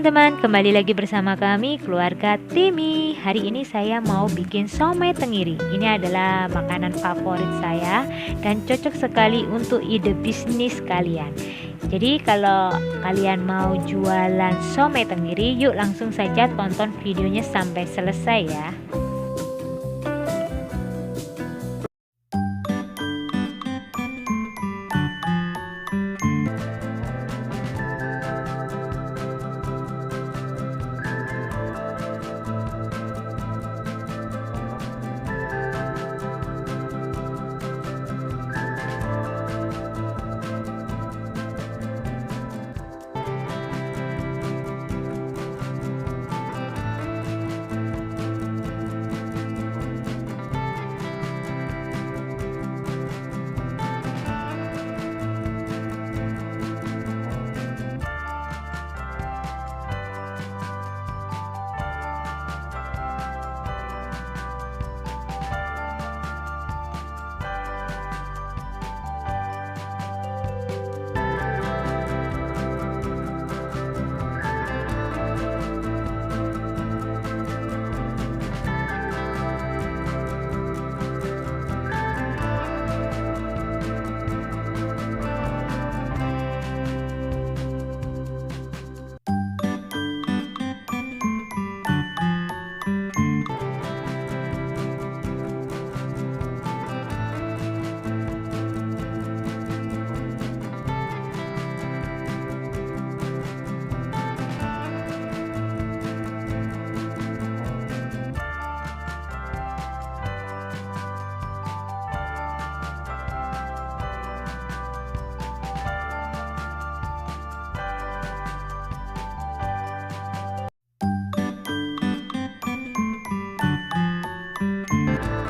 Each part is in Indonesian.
teman-teman, kembali lagi bersama kami keluarga Timi. Hari ini saya mau bikin somai tenggiri. Ini adalah makanan favorit saya dan cocok sekali untuk ide bisnis kalian. Jadi kalau kalian mau jualan somai tenggiri, yuk langsung saja tonton videonya sampai selesai ya.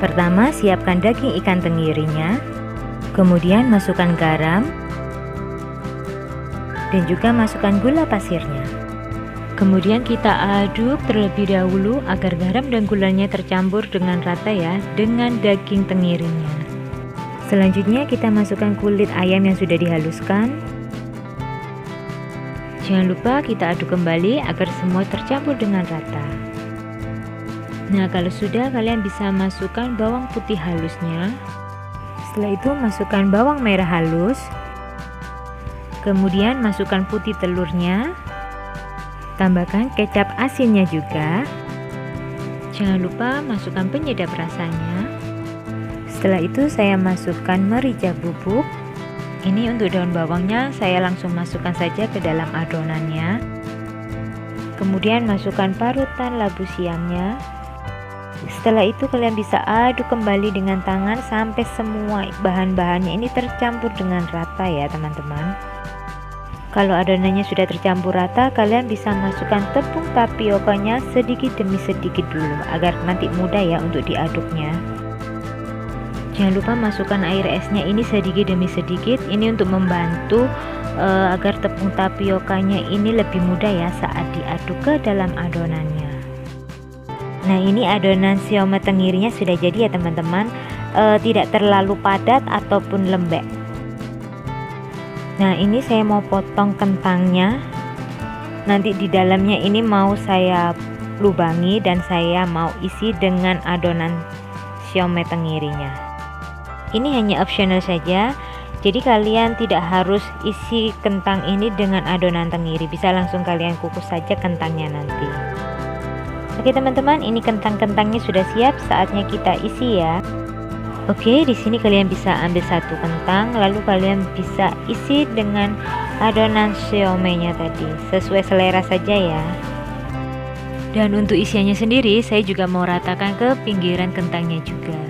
Pertama, siapkan daging ikan tenggirinya, kemudian masukkan garam, dan juga masukkan gula pasirnya. Kemudian kita aduk terlebih dahulu agar garam dan gulanya tercampur dengan rata ya, dengan daging tenggirinya. Selanjutnya kita masukkan kulit ayam yang sudah dihaluskan. Jangan lupa kita aduk kembali agar semua tercampur dengan rata. Nah, kalau sudah, kalian bisa masukkan bawang putih halusnya. Setelah itu masukkan bawang merah halus. Kemudian masukkan putih telurnya. Tambahkan kecap asinnya juga. Jangan lupa masukkan penyedap rasanya. Setelah itu saya masukkan merica bubuk. Ini untuk daun bawangnya saya langsung masukkan saja ke dalam adonannya. Kemudian masukkan parutan labu siamnya. Setelah itu kalian bisa aduk kembali dengan tangan sampai semua bahan-bahannya ini tercampur dengan rata ya teman-teman. Kalau adonannya sudah tercampur rata, kalian bisa masukkan tepung tapiokanya sedikit demi sedikit dulu agar nanti mudah ya untuk diaduknya. Jangan lupa masukkan air esnya ini sedikit demi sedikit, ini untuk membantu agar tepung tapiokanya ini lebih mudah ya saat diaduk ke dalam adonannya. Nah, ini adonan siomay tenggirinya sudah jadi ya teman-teman, tidak terlalu padat ataupun lembek. Nah, ini saya mau potong kentangnya. Nanti di dalamnya ini mau saya lubangi dan saya mau isi dengan adonan siomay tenggirinya. Ini hanya optional saja, jadi kalian tidak harus isi kentang ini dengan adonan tenggiri, bisa langsung kalian kukus saja kentangnya nanti. Oke teman-teman, ini kentang-kentangnya sudah siap, saatnya kita isi ya. Oke, di sini kalian bisa ambil satu kentang, lalu kalian bisa isi dengan adonan siomaynya tadi, sesuai selera saja ya. Dan untuk isiannya sendiri, saya juga mau ratakan ke pinggiran kentangnya juga.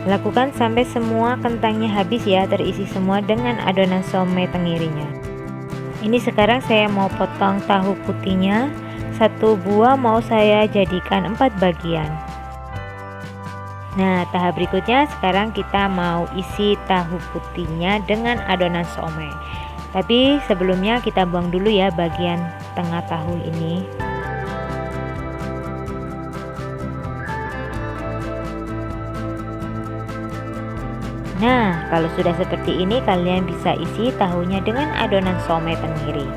Lakukan sampai semua kentangnya habis ya, terisi semua dengan adonan siomay tenggirinya. Ini sekarang saya mau potong tahu putihnya. Satu buah mau saya jadikan 4 bagian. Nah, tahap berikutnya sekarang kita mau isi tahu putihnya dengan adonan siomay. Tapi sebelumnya kita buang dulu ya bagian tengah tahu ini. Nah, kalau sudah seperti ini kalian bisa isi tahunya dengan adonan siomay tenggiri.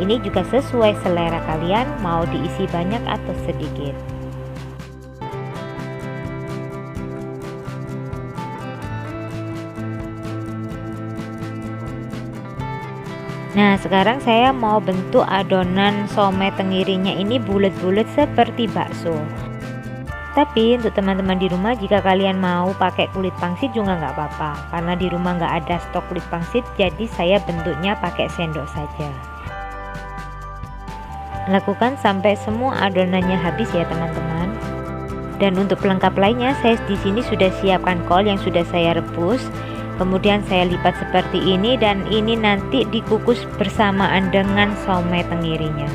Ini juga sesuai selera kalian, mau diisi banyak atau sedikit. Nah, sekarang saya mau bentuk adonan somai tenggirinya ini bulat-bulat seperti bakso. Tapi untuk teman-teman di rumah, jika kalian mau pakai kulit pangsit juga nggak apa-apa, karena di rumah nggak ada stok kulit pangsit, jadi saya bentuknya pakai sendok saja. Lakukan sampai semua adonannya habis ya teman-teman. Dan untuk pelengkap lainnya, saya di sini sudah siapkan kol yang sudah saya rebus. Kemudian saya lipat seperti ini, dan ini nanti dikukus bersamaan dengan somai tenggirinya.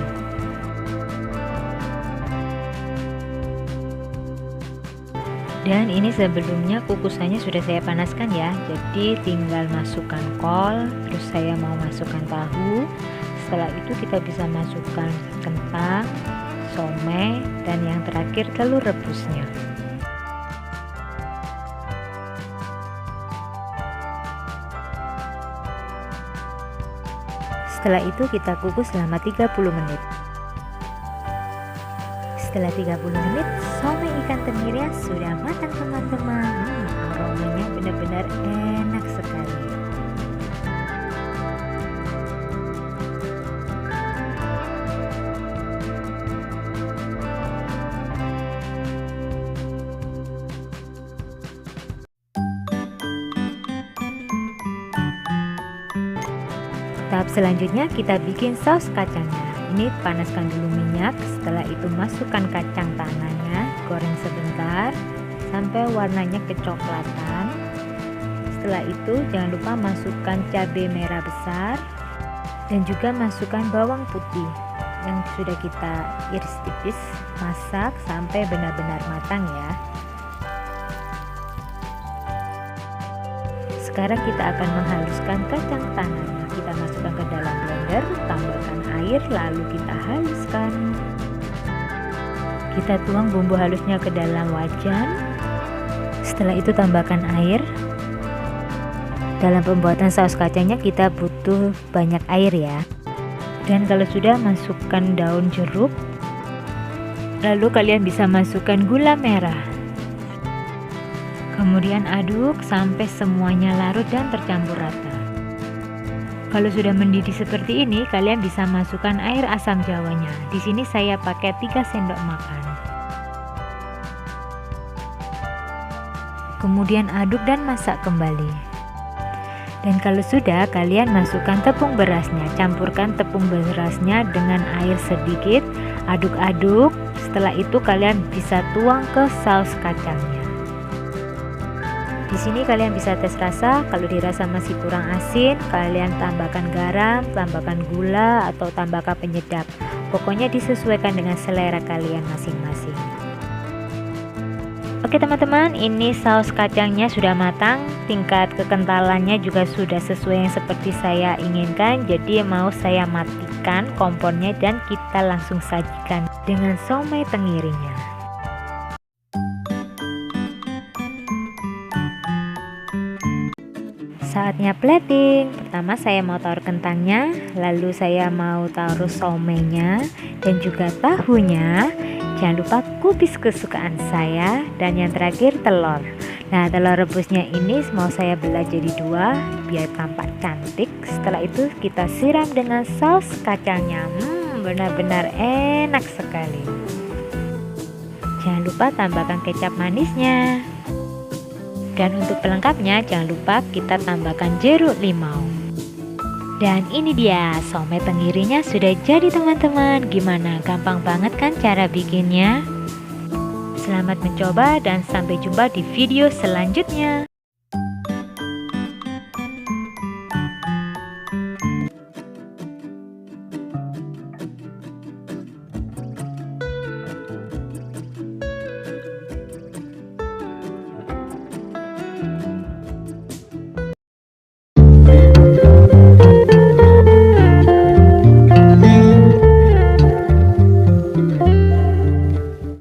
Dan ini sebelumnya kukusannya sudah saya panaskan ya. Jadi tinggal masukkan kol, terus saya mau masukkan tahu. Setelah itu kita bisa masukkan kentang, somai, dan yang terakhir telur rebusnya. Setelah itu kita kukus selama 30 menit. Setelah 30 menit, somai ikan tenggirinya sudah matang teman-teman. Aromanya benar-benar enak sekali. Tahap selanjutnya kita bikin saus kacangnya. Ini panaskan dulu minyak, setelah itu masukkan kacang tanahnya, goreng sebentar sampai warnanya kecoklatan. Setelah itu jangan lupa masukkan cabai merah besar dan juga masukkan bawang putih yang sudah kita iris tipis. Masak sampai benar-benar matang ya. Sekarang kita akan menghaluskan kacang tanahnya. Kita masukkan ke dalam blender, tambahkan air, lalu kita haluskan. Kita tuang bumbu halusnya ke dalam wajan. Setelah itu tambahkan air. Dalam pembuatan saus kacangnya kita butuh banyak air ya. Dan kalau sudah, masukkan daun jeruk. Lalu kalian bisa masukkan gula merah. Kemudian aduk sampai semuanya larut dan tercampur rata. Kalau sudah mendidih seperti ini, kalian bisa masukkan air asam jawanya. Di sini saya pakai 3 sendok makan. Kemudian aduk dan masak kembali. Dan kalau sudah, kalian masukkan tepung berasnya. Campurkan tepung berasnya dengan air sedikit, aduk-aduk. Setelah itu kalian bisa tuang ke saus kacangnya. Di sini kalian bisa tes rasa. Kalau dirasa masih kurang asin, kalian tambahkan garam, tambahkan gula, atau tambahkan penyedap. Pokoknya disesuaikan dengan selera kalian masing-masing. Oke teman-teman, ini saus kacangnya sudah matang. Tingkat kekentalannya juga sudah sesuai yang seperti saya inginkan. Jadi mau saya matikan kompornya dan kita langsung sajikan dengan somai tenggirinya. Saatnya plating. Pertama saya mau taruh kentangnya, lalu saya mau taruh somainya dan juga tahunya. Jangan lupa kubis kesukaan saya, dan yang terakhir telur. Nah, telur rebusnya ini mau saya belah jadi 2 biar tampak cantik. Setelah itu kita siram dengan saus kacangnya. Benar-benar enak sekali. Jangan lupa tambahkan kecap manisnya. Dan untuk pelengkapnya jangan lupa kita tambahkan jeruk limau. Dan ini dia, somai tenggirinya sudah jadi teman-teman. Gimana, gampang banget kan cara bikinnya? Selamat mencoba dan sampai jumpa di video selanjutnya.